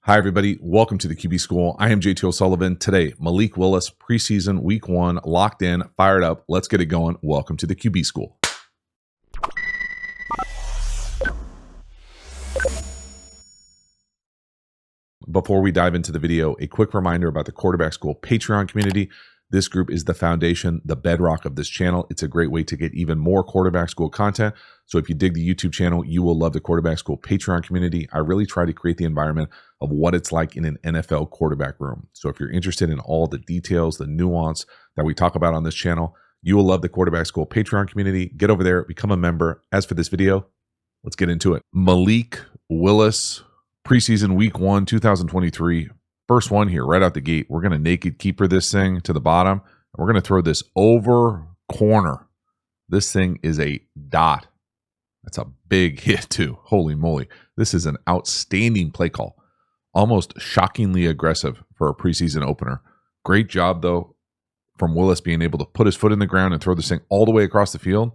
Hi, everybody. Welcome to the QB School. I am JT O'Sullivan. Today, Malik Willis, preseason week 1, locked in, fired up. Let's get it going. Welcome to the QB School. Before we dive into the video, a quick reminder about the Quarterback School Patreon community. This group is the foundation, the bedrock of this channel. It's a great way to get even more Quarterback School content. So if you dig the YouTube channel, you will love the Quarterback School Patreon community. I really try to create the environment of what it's like in an NFL quarterback room. So if you're interested in all the details, the nuance that we talk about on this channel, you will love the Quarterback School Patreon community. Get over there, become a member. As for this video, let's get into it. Malik Willis, preseason week 1, 2023. First one here, right out the gate. We're going to naked keeper this thing to the bottom. And we're going to throw this over corner. This thing is a dot. That's a big hit too. Holy moly. This is an outstanding play call. Almost shockingly aggressive for a preseason opener. Great job though from Willis being able to put his foot in the ground and throw this thing all the way across the field.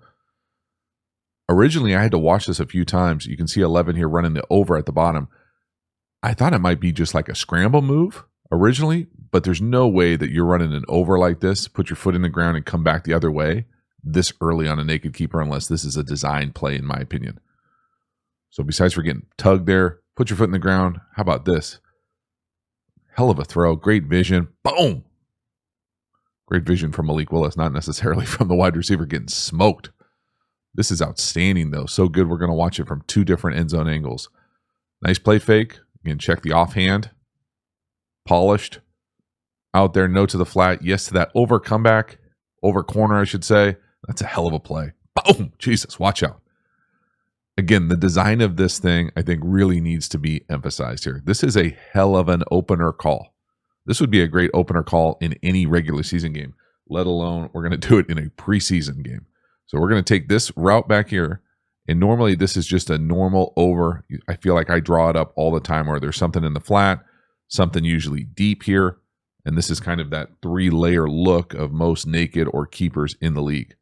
Originally, I had to watch this a few times. You can see 11 here running the over at the bottom. I thought it might be just like a scramble move originally, but there's no way that you're running an over like this, put your foot in the ground and come back the other way this early on a naked keeper unless this is a design play, in my opinion. So besides for getting tugged there, put your foot in the ground. How about this? Hell of a throw. Great vision. Boom. Great vision from Malik Willis, not necessarily from the wide receiver getting smoked. This is outstanding, though. So good. We're going to watch it from 2 different end zone angles. Nice play fake. Again, check the offhand. Polished. Out there, no to the flat. Yes to that over comeback. Over corner, I should say. That's a hell of a play. Boom. Jesus, watch out. Again, the design of this thing, I think, really needs to be emphasized here. This is a hell of an opener call. This would be a great opener call in any regular season game, let alone we're going to do it in a preseason game. So we're going to take this route back here. And normally this is just a normal over. I feel like I draw it up all the time where there's something in the flat, something usually deep here. And this is kind of that 3-layer look of most naked or keepers in the league.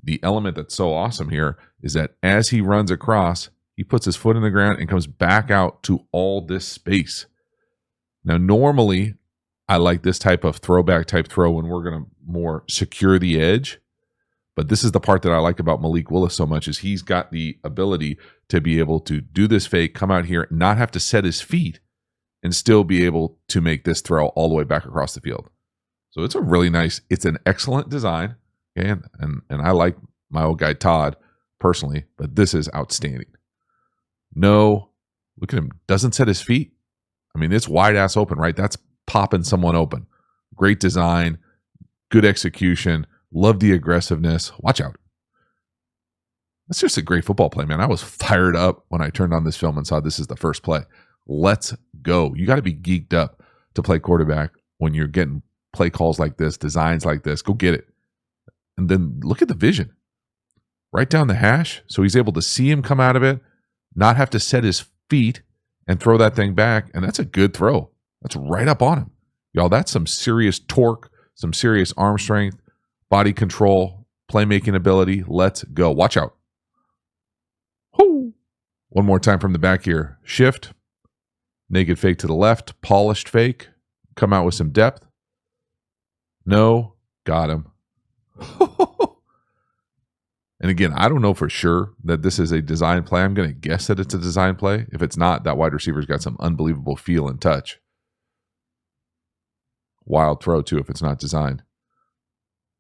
The element that's so awesome here is that as he runs across, he puts his foot in the ground and comes back out to all this space. Now, normally, I like this type of throwback type throw when we're going to more secure the edge. But this is the part that I like about Malik Willis so much is he's got the ability to be able to do this fake, come out here, not have to set his feet, and still be able to make this throw all the way back across the field. So it's a really nice, it's an excellent design. Okay? And I like my old guy Todd personally, but this is outstanding. No, look at him, doesn't set his feet. I mean, it's wide ass open, right? That's popping someone open. Great design, good execution. Love the aggressiveness. Watch out. That's just a great football play, man. I was fired up when I turned on this film and saw this is the first play. Let's go. You got to be geeked up to play quarterback when you're getting play calls like this, designs like this. Go get it. And then look at the vision. Right down the hash. So he's able to see him come out of it, not have to set his feet and throw that thing back. And that's a good throw. That's right up on him. Y'all, that's some serious torque, some serious arm strength. Body control, playmaking ability. Let's go. Watch out. Woo. One more time from the back here. Shift. Naked fake to the left. Polished fake. Come out with some depth. No. Got him. And again, I don't know for sure that this is a design play. I'm going to guess that it's a design play. If it's not, that wide receiver's got some unbelievable feel and touch. Wild throw, too, if it's not designed.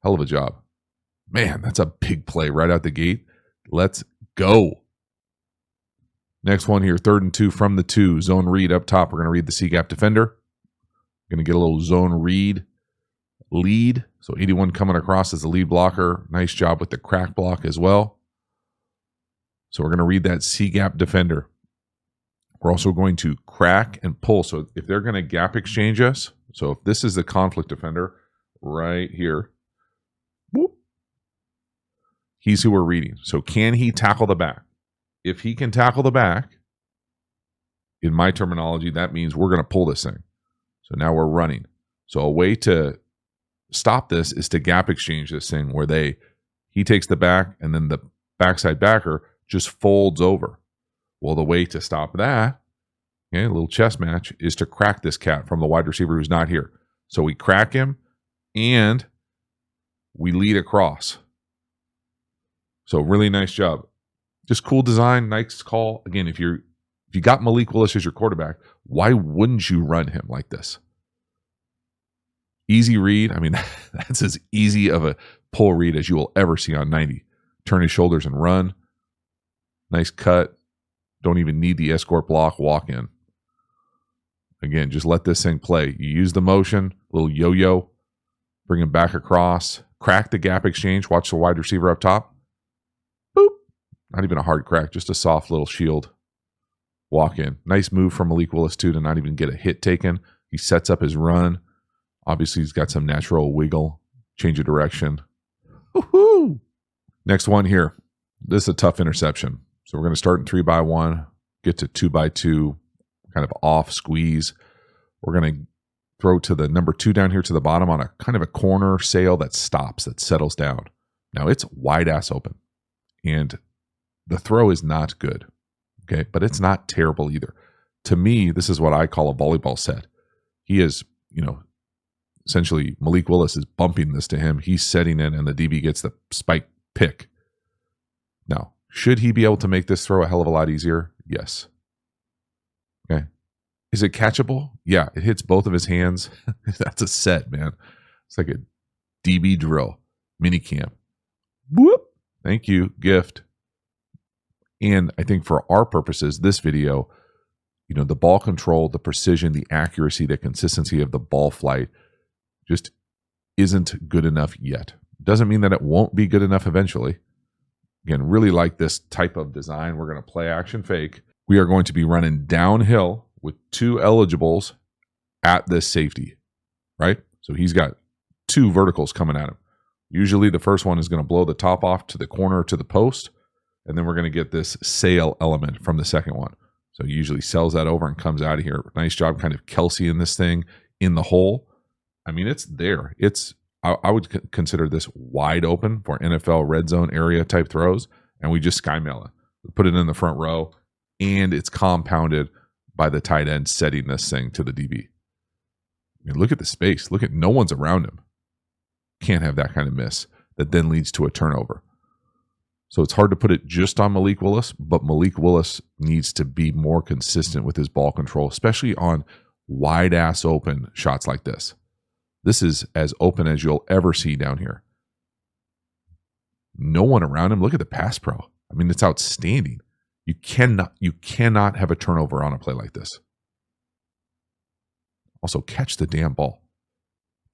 Hell of a job. Man, that's a big play right out the gate. Let's go. Next one here, 3rd and 2 from the 2. Zone read up top. We're going to read the C-gap defender. Going to get a little zone read lead. So 81 coming across as the lead blocker. Nice job with the crack block as well. So we're going to read that C-gap defender. We're also going to crack and pull. So if they're going to gap exchange us, so if this is the conflict defender right here, whoop, he's who we're reading. So can he tackle the back? If he can tackle the back, in my terminology, that means we're going to pull this thing. So now we're running. So a way to stop this is to gap exchange this thing where he takes the back and then the backside backer just folds over. Well, the way to stop that okay, a little chess match, is to crack this cat from the wide receiver who's not here. So we crack him and we lead across. So really nice job. Just cool design, nice call. Again, if you got Malik Willis as your quarterback, why wouldn't you run him like this? Easy read. I mean, that's as easy of a pull read as you will ever see on 90. Turn his shoulders and run. Nice cut. Don't even need the escort block. Walk in. Again, just let this thing play. You use the motion, little yo-yo, bring him back across, crack the gap exchange, watch the wide receiver up top. Boop. Not even a hard crack, just a soft little shield. Walk in. Nice move from Malik Willis, too, to not even get a hit taken. He sets up his run. Obviously, he's got some natural wiggle, change of direction. Woohoo! Next one here. This is a tough interception. So we're going to start in 3x1, get to 2x2, kind of off squeeze. We're going to throw to the number 2 down here to the bottom on a kind of a corner sail that stops, that settles down. Now it's wide ass open. And the throw is not good. Okay, but it's not terrible either. To me, this is what I call a volleyball set. He is, essentially Malik Willis is bumping this to him. He's setting it, and the DB gets the spike pick. Now, should he be able to make this throw a hell of a lot easier? Yes. Okay. Is it catchable? Yeah, it hits both of his hands. That's a set, man. It's like a DB drill, mini camp. Whoop. Thank you, gift. And I think for our purposes, this video, the ball control, the precision, the accuracy, the consistency of the ball flight just isn't good enough yet. Doesn't mean that it won't be good enough eventually. Again, really like this type of design. We're going to play action fake. We are going to be running downhill with 2 eligibles at this safety, right? So he's got 2 verticals coming at him. Usually the first one is going to blow the top off to the corner to the post, and then we're going to get this sail element from the second one. So he usually sells that over and comes out of here. Nice job kind of Kelsey in this thing in the hole. I mean, it's there. I would consider this wide open for NFL red zone area type throws, and we just sky mail it. We put it in the front row, and it's compounded by the tight end setting this thing to the DB. I mean, look at the space. Look at no one's around him. Can't have that kind of miss that then leads to a turnover. So it's hard to put it just on Malik Willis, but Malik Willis needs to be more consistent with his ball control, especially on wide ass open shots like this. This is as open as you'll ever see down here. No one around him. Look at the pass pro. I mean, it's outstanding. You cannot have a turnover on a play like this. Also, catch the damn ball.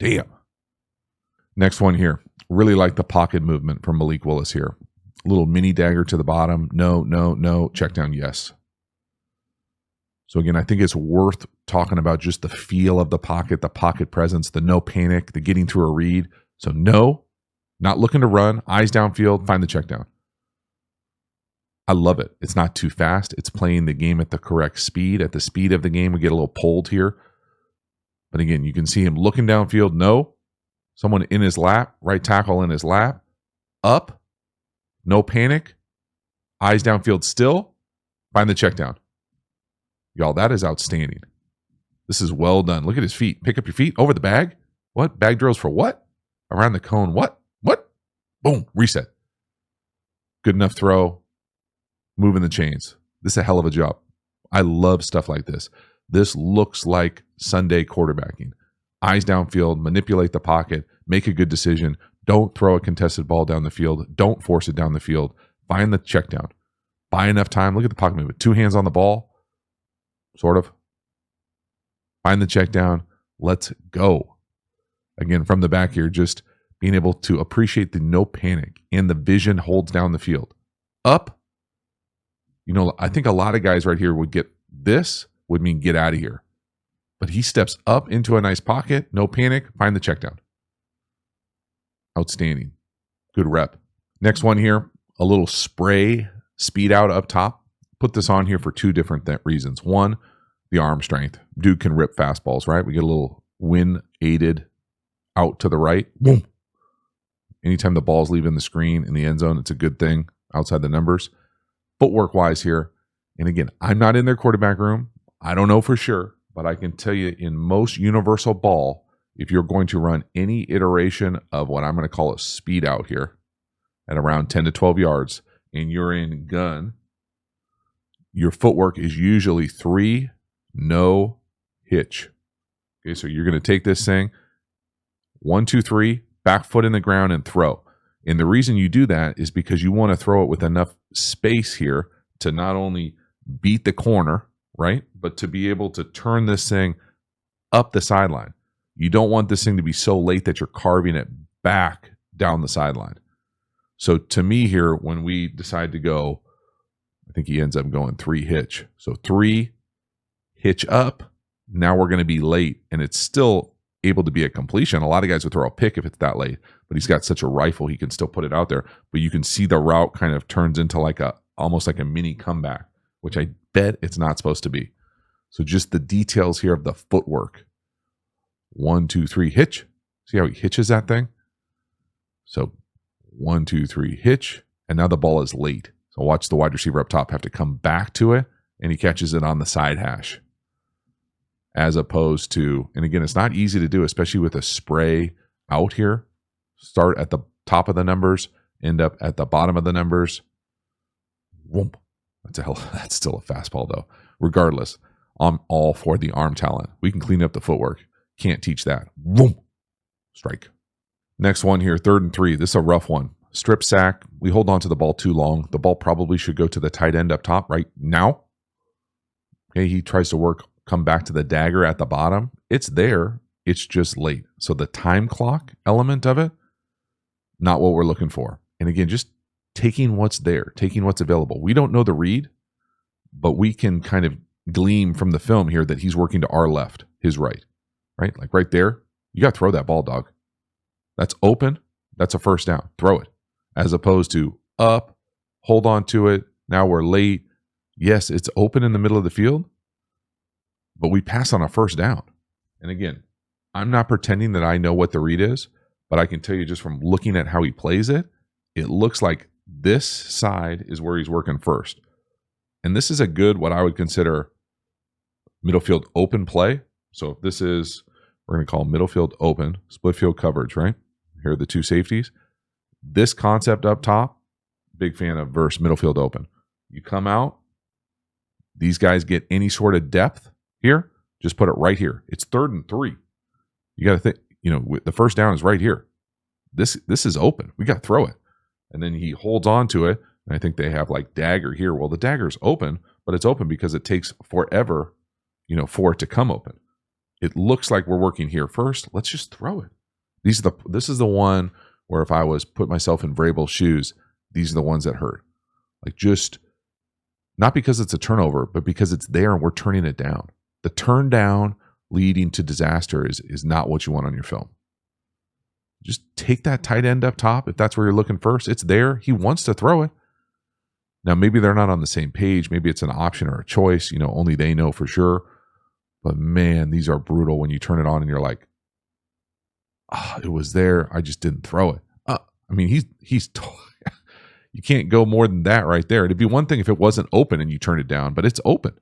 Damn. Next one here. Really like the pocket movement from Malik Willis here. Little mini dagger to the bottom. No. Check down, yes. So again, I think it's worth talking about just the feel of the pocket presence, the no panic, the getting through a read. So no, not looking to run, eyes downfield, find the check down. I love it. It's not too fast. It's playing the game at the correct speed. At the speed of the game, we get a little pulled here. But again, you can see him looking downfield. No, someone in his lap, right tackle in his lap, up, no panic, eyes downfield still, find the check down. Y'all, that is outstanding. This is well done. Look at his feet. Pick up your feet over the bag. What? Bag drills for what? Around the cone. What? Boom. Reset. Good enough throw. Moving the chains. This is a hell of a job. I love stuff like this. This looks like Sunday quarterbacking. Eyes downfield, manipulate the pocket, make a good decision. Don't throw a contested ball down the field. Don't force it down the field. Find the check down. Buy enough time. Look at the pocket movement. 2 hands on the ball. Sort of. Find the check down. Let's go. Again, from the back here, just being able to appreciate the no panic and the vision holds down the field. Up. I think a lot of guys right here would get this, would mean get out of here. But he steps up into a nice pocket, no panic, find the check down. Outstanding. Good rep. Next one here, a little spray speed out up top. Put this on here for 2 different reasons. One, the arm strength. Dude can rip fastballs, right? We get a little wind aided out to the right. Boom. Anytime the ball's leaving the screen in the end zone, it's a good thing outside the numbers. Footwork wise here. And again, I'm not in their quarterback room. I don't know for sure, but I can tell you in most universal ball, if you're going to run any iteration of what I'm going to call a speed out here at around 10 to 12 yards, and you're in gun, your footwork is usually 3, no hitch. Okay, so you're going to take this thing, 1, 2, 3, back foot in the ground and throw. And the reason you do that is because you want to throw it with enough space here to not only beat the corner, right, but to be able to turn this thing up the sideline. You don't want this thing to be so late that you're carving it back down the sideline. So to me here, when we decide to go, I think he ends up going 3 hitch. So 3 hitch up. Now we're going to be late, and it's still able to be a completion. A lot of guys would throw a pick if it's that late, but he's got such a rifle, he can still put it out there. But you can see the route kind of turns into like almost like a mini comeback, which I bet it's not supposed to be. So just the details here of the footwork. 1, 2, 3, hitch. See how he hitches that thing? So 1, 2, 3, hitch. And now the ball is late. So watch the wide receiver up top have to come back to it, and he catches it on the side hash. As opposed to, and again, it's not easy to do, especially with a spray out here. Start at the top of the numbers, end up at the bottom of the numbers. Whoomp. That's still a fastball though. Regardless, I'm all for the arm talent. We can clean up the footwork. Can't teach that. Whoomp. Strike. Next one here, 3rd and 3. This is a rough one. Strip sack. We hold on to the ball too long. The ball probably should go to the tight end up top right now. Okay, he tries to come back to the dagger at the bottom. It's there. It's just late. So the time clock element of it, not what we're looking for. And again, just taking what's there, taking what's available. We don't know the read, but we can kind of glean from the film here that he's working to our left, his right, right? Like right there, you got to throw that ball, dog. That's open. That's a first down. Throw it. As opposed to up, hold on to it. Now we're late. Yes, it's open in the middle of the field, but we pass on a first down. And again, I'm not pretending that I know what the read is, but I can tell you just from looking at how he plays it, it looks like this side is where he's working first. And this is a good, what I would consider middle field open play. So if this is, we're going to call middle field open, split field coverage, right? Here are the 2 safeties. This concept up top, big fan of versus middle field open. You come out, these guys get any sort of depth here, just put it right here. It's 3rd and 3. You got to think, the first down is right here. This is open. We got to throw it. And then he holds on to it. And I think they have like dagger here. Well, the dagger's open, but it's open because it takes forever, for it to come open. It looks like we're working here first. Let's just throw it. This is the one where if I was put myself in Vrabel's shoes, these are the ones that hurt. Like just not because it's a turnover, but because it's there and we're turning it down. The turn down leading to disaster is not what you want on your film. Just take that tight end up top. If that's where you're looking first, it's there. He wants to throw it. Now, maybe they're not on the same page. Maybe it's an option or a choice. Only they know for sure. But man, these are brutal when you turn it on and you're like, it was there. I just didn't throw it. He's you can't go more than that right there. It'd be one thing if it wasn't open and you turn it down, but it's open.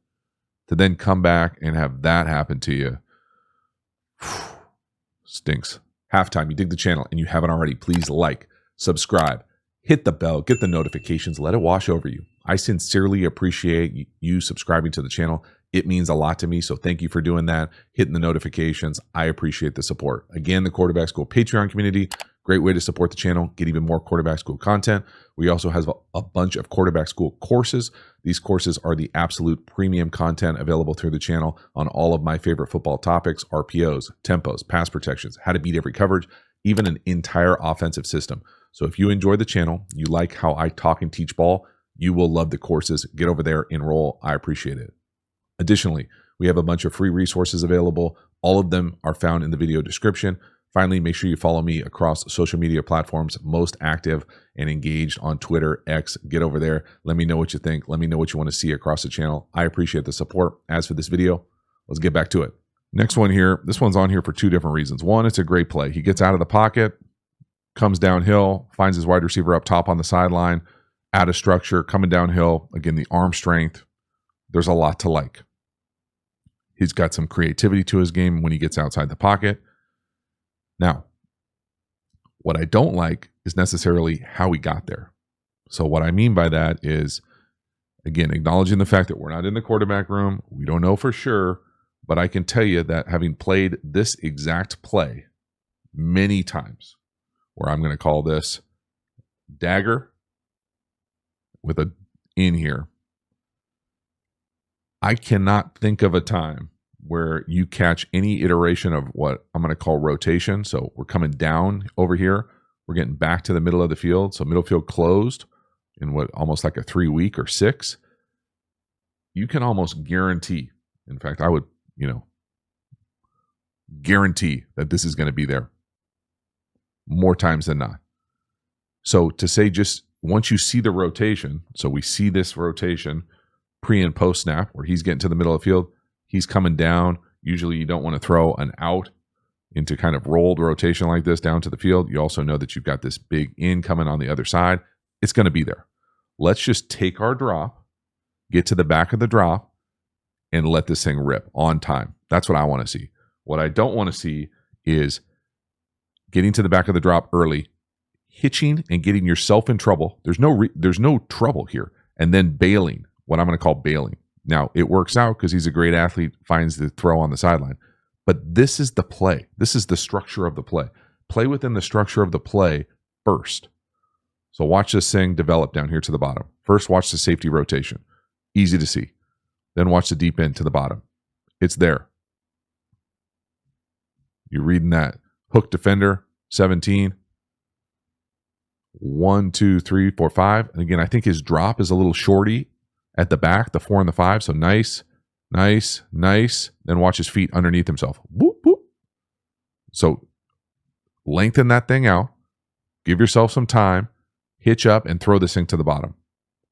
To then come back and have that happen to you, stinks. Halftime, you dig the channel and you haven't already, please like, subscribe, hit the bell, get the notifications, let it wash over you. I sincerely appreciate you subscribing to the channel. It means a lot to me, so thank you for doing that, hitting the notifications. I appreciate the support. Again, the Quarterback School Patreon community, great way to support the channel, get even more Quarterback School content. We also have a bunch of Quarterback School courses. These courses are the absolute premium content available through the channel on all of my favorite football topics, RPOs, tempos, pass protections, how to beat every coverage, even an entire offensive system. So if you enjoy the channel, you like how I talk and teach ball, you will love the courses. Get over there, enroll. I appreciate it. Additionally, we have a bunch of free resources available. All of them are found in the video description. Finally, make sure you follow me across social media platforms, most active and engaged on Twitter, X. Get over there. Let me know what you think. Let me know what you want to see across the channel. I appreciate the support. As for this video, let's get back to it. Next one here. This one's on here for 2 different reasons. One, it's a great play. He gets out of the pocket, comes downhill, finds his wide receiver up top on the sideline, out of structure, coming downhill. Again, the arm strength. There's a lot to like. He's got some creativity to his game when he gets outside the pocket. Now, what I don't like is necessarily how he got there. So what I mean by that is, again, acknowledging the fact that we're not in the quarterback room. We don't know for sure, but I can tell you that having played this exact play many times, where I'm going to call this dagger with a in here, I cannot think of a time where you catch any iteration of what I'm going to call rotation. So we're coming down over here. We're getting back to the middle of the field. So middle field closed in what almost like a 3 week or 6. You can almost guarantee, in fact, I would, guarantee that this is going to be there more times than not. So to say just once you see the rotation, so we see this rotation pre and post snap where he's getting to the middle of the field, he's coming down. Usually you don't want to throw an out into kind of rolled rotation like this down to the field. You also know that you've got this big in coming on the other side. It's going to be there. Let's just take our drop, get to the back of the drop, and let this thing rip on time. That's what I want to see. What I don't want to see is getting to the back of the drop early, hitching and getting yourself in trouble. There's no trouble here. And then bailing, what I'm going to call bailing. Now, it works out because he's a great athlete, finds the throw on the sideline. But this is the play. This is the structure of the play. Play within the structure of the play first. So watch this thing develop down here to the bottom. First, watch the safety rotation. Easy to see. Then watch the deep end to the bottom. It's there. You're reading that. Hook defender, 17. 1, 2, 3, 4, 5. And again, I think his drop is a little shorty at the back, the 4 and the 5. So nice. Then watch his feet underneath himself. Boop, boop. So lengthen that thing out. Give yourself some time. Hitch up and throw this thing to the bottom.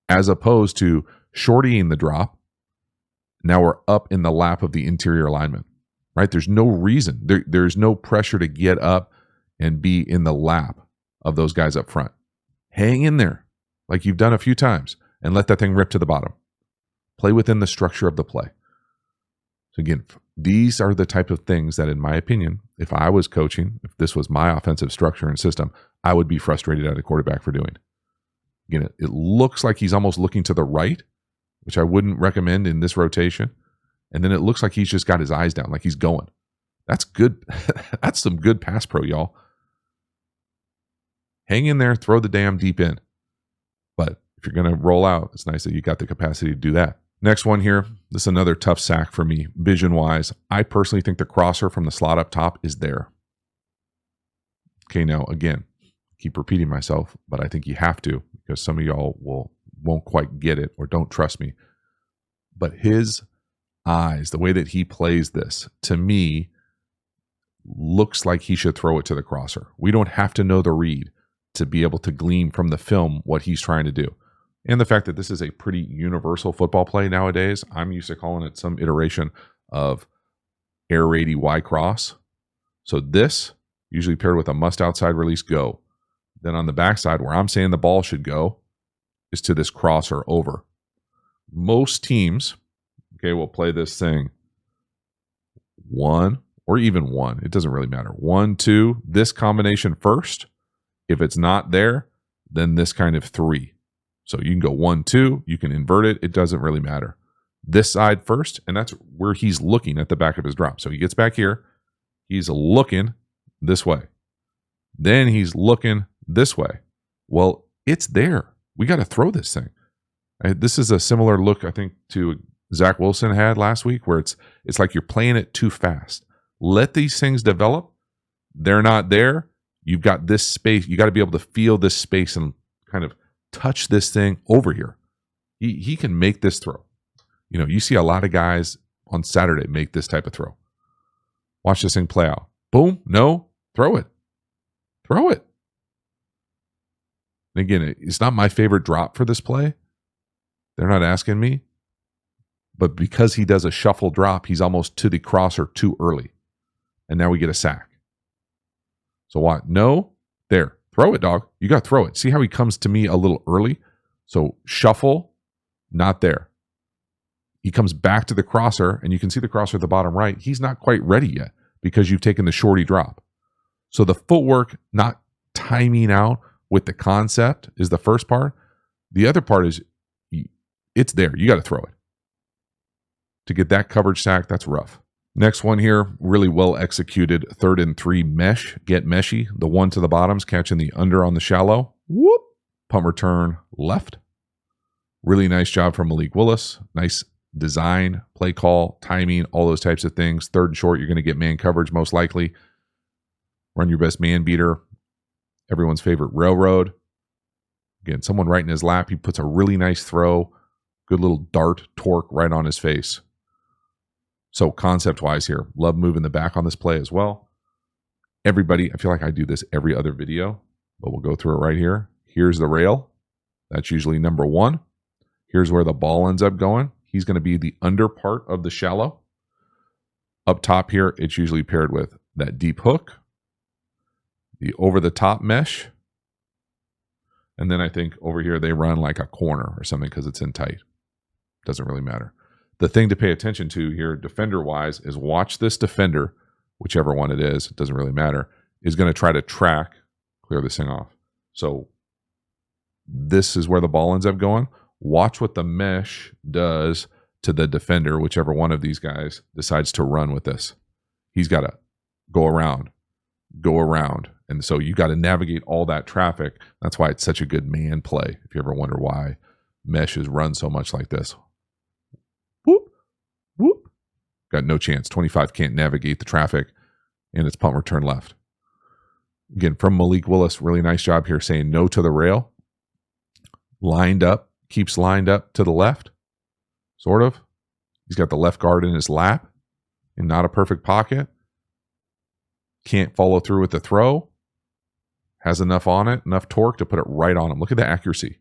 As opposed to shortying the drop. Now we're up in the lap of the interior lineman. Right? There's no reason. There's no pressure to get up and be in the lap of those guys up front. Hang in there like you've done a few times and let that thing rip to the bottom. Play within the structure of the play. So again, these are the type of things that, in my opinion, if I was coaching, if this was my offensive structure and system, I would be frustrated at a quarterback for doing. Again, it looks like he's almost looking to the right, which I wouldn't recommend in this rotation. And then it looks like he's just got his eyes down, like he's going. That's good. That's some good pass pro, y'all. Hang in there, throw the damn deep in. But if you're going to roll out, it's nice that you got the capacity to do that. Next one here. This is another tough sack for me, vision-wise. I personally think the crosser from the slot up top is there. Okay, now, again, keep repeating myself, but I think you have to because some of y'all won't quite get it or don't trust me. But his eyes, the way that he plays this, to me, looks like he should throw it to the crosser. We don't have to know the read to be able to glean from the film what he's trying to do. And the fact that this is a pretty universal football play nowadays, I'm used to calling it some iteration of air raid Y cross. So this, usually paired with a must outside release go. Then on the backside, where I'm saying the ball should go, is to this crosser over. Most teams, will play this thing 1 or even 1. It doesn't really matter. 1, 2, this combination first. If it's not there, then this kind of 3. So you can go 1, 2, you can invert it. It doesn't really matter. This side first, and that's where he's looking at the back of his drop. So he gets back here. He's looking this way. Then he's looking this way. Well, it's there. We got to throw this thing. This is a similar look, I think, to Zach Wilson had last week, where it's like you're playing it too fast. Let these things develop. They're not there. You've got this space. You got to be able to feel this space and kind of touch this thing over here. He can make this throw. You see a lot of guys on Saturday make this type of throw. Watch this thing play out. Boom. No. Throw it. Throw it. And again, it's not my favorite drop for this play. They're not asking me. But because he does a shuffle drop, he's almost to the crosser too early. And now we get a sack. So what? No. There. Throw it, dog. You got to throw it. See how he comes to me a little early? So shuffle, not there. he comes back to the crosser, and you can see the crosser at the bottom right. He's not quite ready yet because you've taken the shorty drop. So the footwork, not timing out with the concept, is the first part. The other part is it's there. You got to throw it. To get that coverage sack, that's rough. Next one here, really well executed 3rd and 3 mesh. Get meshy. The one to the bottom's catching the under on the shallow. Whoop. Punt return left. Really nice job from Malik Willis. Nice design, play call, timing, all those types of things. 3rd and short, you're going to get man coverage most likely. Run your best man beater. Everyone's favorite railroad. Again, someone right in his lap. He puts a really nice throw. Good little dart torque right on his face. So concept-wise here, love moving the back on this play as well. Everybody, I feel like I do this every other video, but we'll go through it right here. Here's the rail. That's usually number 1. Here's where the ball ends up going. He's going to be the under part of the shallow. Up top here, it's usually paired with that deep hook, the over-the-top mesh, and then I think over here they run like a corner or something because it's in tight. Doesn't really matter. The thing to pay attention to here, defender-wise, is watch this defender, whichever one it is, it doesn't really matter, is going to try to track, clear this thing off. So this is where the ball ends up going. Watch what the mesh does to the defender, whichever one of these guys decides to run with this. He's got to go around. And so you got to navigate all that traffic. That's why it's such a good man play, if you ever wonder why meshes run so much like this. Whoop, whoop. Got no chance. 25 can't navigate the traffic, and it's punt return left. Again, from Malik Willis, really nice job here saying no to the rail. Lined up, keeps lined up to the left, sort of. He's got the left guard in his lap and not a perfect pocket. Can't follow through with the throw. Has enough on it, enough torque to put it right on him. Look at the accuracy.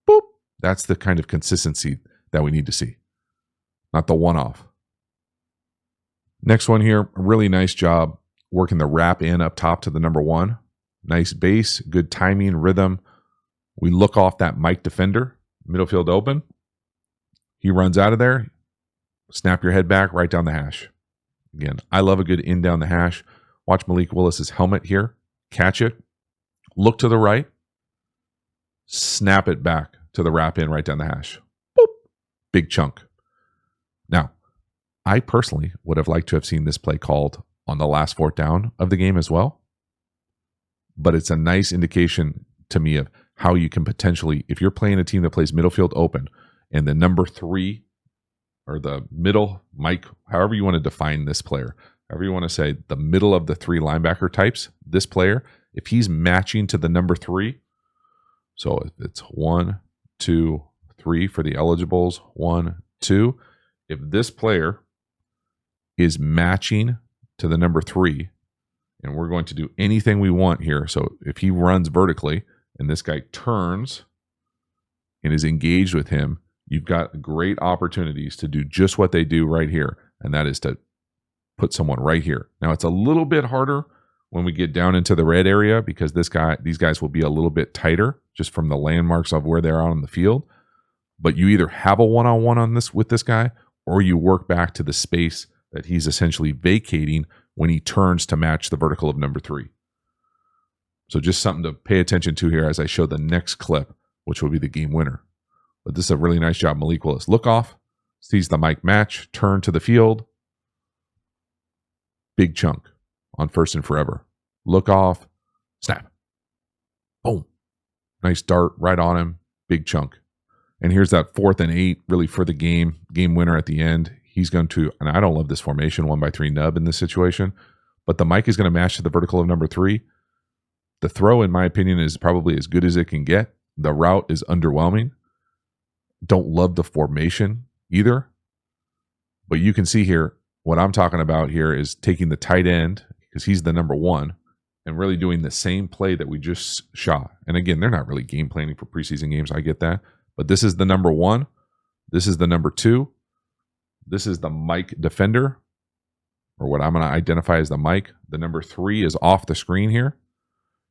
Boop. That's the kind of consistency that we need to see. Not the one-off. Next one here, really nice job working the wrap in up top to the number 1. Nice base, good timing, rhythm. We look off that Mike defender, middle field open. He runs out of there. Snap your head back right down the hash. Again, I love a good in down the hash. Watch Malik Willis's helmet here. Catch it. Look to the right. Snap it back to the wrap in right down the hash. Boop. Big chunk. Now, I personally would have liked to have seen this play called on the last 4th down of the game as well. But it's a nice indication to me of how you can potentially, if you're playing a team that plays middle field open and the number 3 or the middle, Mike, however you want to define this player, however you want to say, the middle of the 3 linebacker types, this player, if he's matching to the number 3, so if it's 1, 2, 3 for the eligibles, 1, 2, if this player is matching to the number 3, and we're going to do anything we want here, so if he runs vertically and this guy turns and is engaged with him, you've got great opportunities to do just what they do right here, and that is to put someone right here. Now, it's a little bit harder when we get down into the red area because these guys will be a little bit tighter just from the landmarks of where they're on the field. But you either have a one-on-one on this with this guy, or you work back to the space that he's essentially vacating when he turns to match the vertical of number 3. So just something to pay attention to here as I show the next clip, which will be the game winner. But this is a really nice job, Malik Willis. Look off, sees the Mike match, turn to the field. Big chunk on 1st and forever. Look off, snap. Boom. Nice dart right on him. Big chunk. And here's that 4th and 8, really for the game winner at the end. He's going to, and I don't love this formation, 1x3 nub in this situation, but the Mike is going to match to the vertical of number 3. The throw, in my opinion, is probably as good as it can get. The route is underwhelming. Don't love the formation either. But you can see here, what I'm talking about here is taking the tight end, because he's the number 1, and really doing the same play that we just shot. And again, they're not really game planning for preseason games. I get that. But this is the number 1. This is the number 2. This is the Mike defender, or what I'm going to identify as the Mike. The number 3 is off the screen here.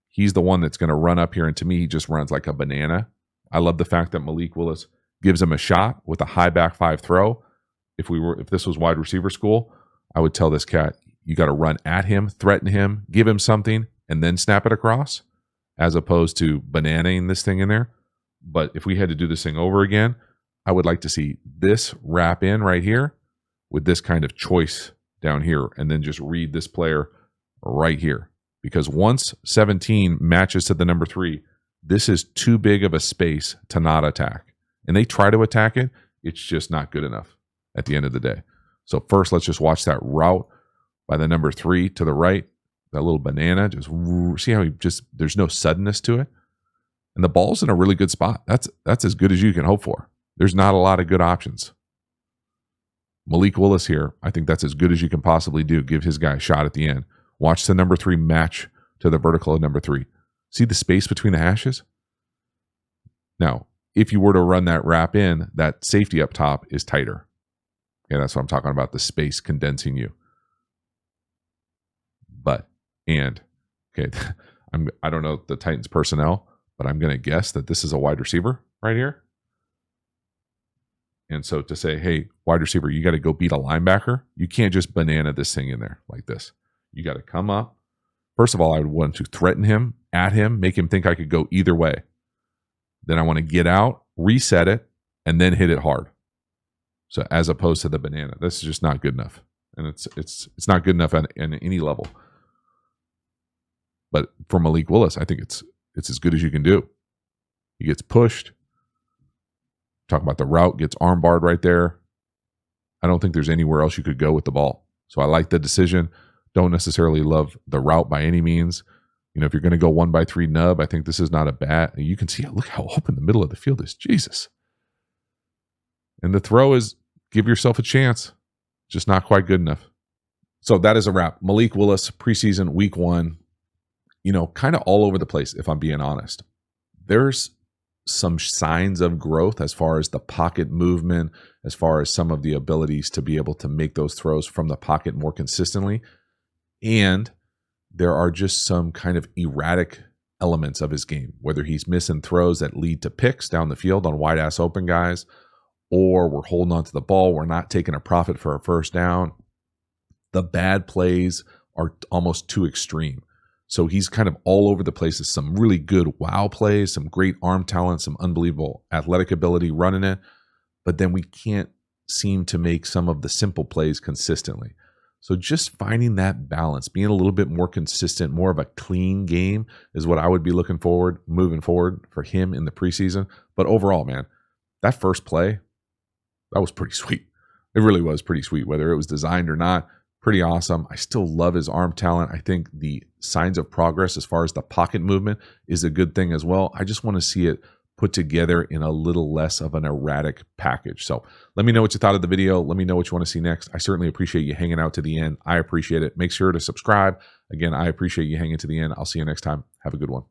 He's the one that's going to run up here, and to me, he just runs like a banana. I love the fact that Malik Willis gives him a shot with a high back 5 throw. if this was wide receiver school, I would tell this cat, you got to run at him, threaten him, give him something, and then snap it across, as opposed to bananaing this thing in there. But if we had to do this thing over again, I would like to see this wrap in right here with this kind of choice down here, and then just read this player right here. Because once 17 matches to the number 3, this is too big of a space to not attack. And they try to attack it, it's just not good enough at the end of the day. So first, let's just watch that route by the number 3 to the right, that little banana. Just see how there's no suddenness to it. And the ball's in a really good spot. That's as good as you can hope for. There's not a lot of good options. Malik Willis here, I think that's as good as you can possibly do. Give his guy a shot at the end. Watch the number 3 match to the vertical of number 3. See the space between the hashes? Now, if you were to run that wrap in, that safety up top is tighter. Okay, that's what I'm talking about, the space condensing you. Okay, I don't know the Titans personnel, but I'm going to guess that this is a wide receiver right here. And so to say, hey, wide receiver, you got to go beat a linebacker, you can't just banana this thing in there like this. You got to come up. First of all, I would want to threaten him, at him, make him think I could go either way. Then I want to get out, reset it, and then hit it hard. So as opposed to the banana, this is just not good enough. And it's not good enough at any level. But for Malik Willis, I think it's as good as you can do. He gets pushed. Talk about the route, gets armbarred right there. I don't think there's anywhere else you could go with the ball. So I like the decision. Don't necessarily love the route by any means. You know, if you're going to go 1x3 nub, I think this is not a bad. You can see, look how open the middle of the field is. Jesus. And the throw is, give yourself a chance. Just not quite good enough. So that is a wrap. Malik Willis, preseason week 1. You know, kind of all over the place, if I'm being honest. There's some signs of growth as far as the pocket movement, as far as some of the abilities to be able to make those throws from the pocket more consistently. And there are just some kind of erratic elements of his game, whether he's missing throws that lead to picks down the field on wide ass open guys, or we're holding on to the ball, we're not taking a profit for a first down. The bad plays are almost too extreme. So he's kind of all over the place. There's some really good wow plays, some great arm talent, some unbelievable athletic ability running it. But then we can't seem to make some of the simple plays consistently. So just finding that balance, being a little bit more consistent, more of a clean game is what I would be looking forward, moving forward for him in the preseason. But overall, man, that first play, that was pretty sweet. It really was pretty sweet, whether it was designed or not. Pretty awesome. I still love his arm talent. I think the signs of progress as far as the pocket movement is a good thing as well. I just want to see it put together in a little less of an erratic package. So let me know what you thought of the video. Let me know what you want to see next. I certainly appreciate you hanging out to the end. I appreciate it. Make sure to subscribe. Again, I appreciate you hanging to the end. I'll see you next time. Have a good one.